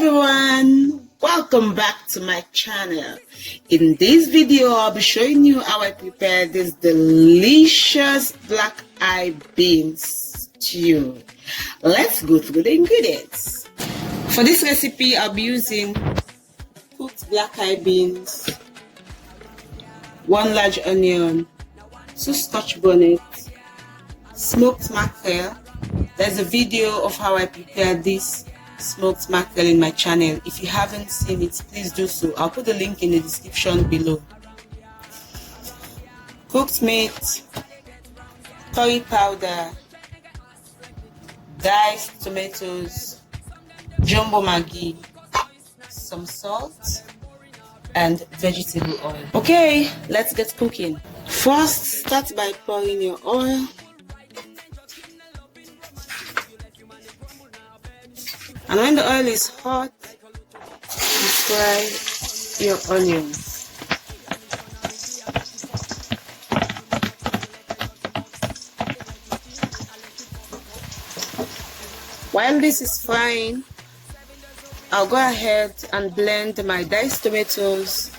everyone, welcome back to my channel. In this video I'll be showing you how I prepare this delicious black eye beans stew. Let's go through the ingredients. For this recipe I'll be using cooked black eye beans, 1 large onion, 2 scotch bonnets, smoked mackerel. There's a video of how I prepare this smoked mackerel in my channel. If you haven't seen it, please do so. I'll put the link in the description below. Cooked meat, curry powder, diced tomatoes, jumbo maggi, some salt, and vegetable oil. Okay, let's get cooking. First, start by pouring your oil. And when the oil is hot, you fry your onions. While this is frying, I'll go ahead and blend my diced tomatoes,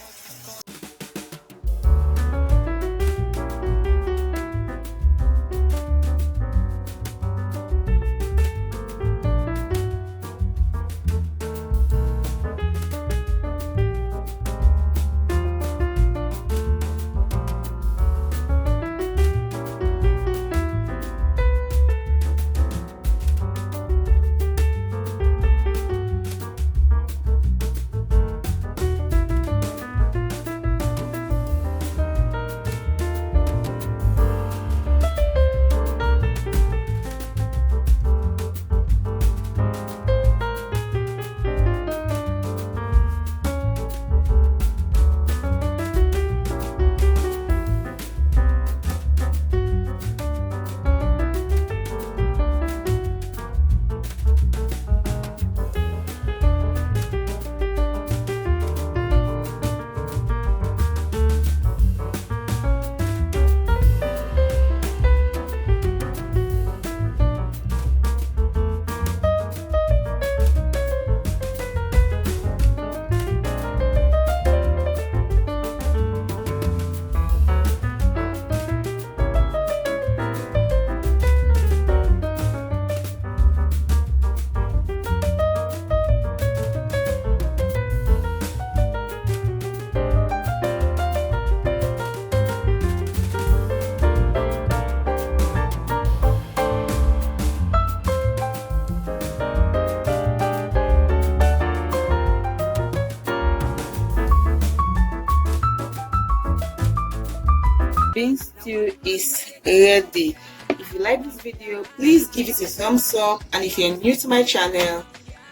bean stew is ready. If you like this video, please give it a thumbs up, and if you're new to my channel,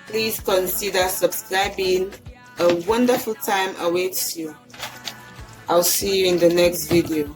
please consider subscribing. A wonderful time awaits you. I'll see you in the next video.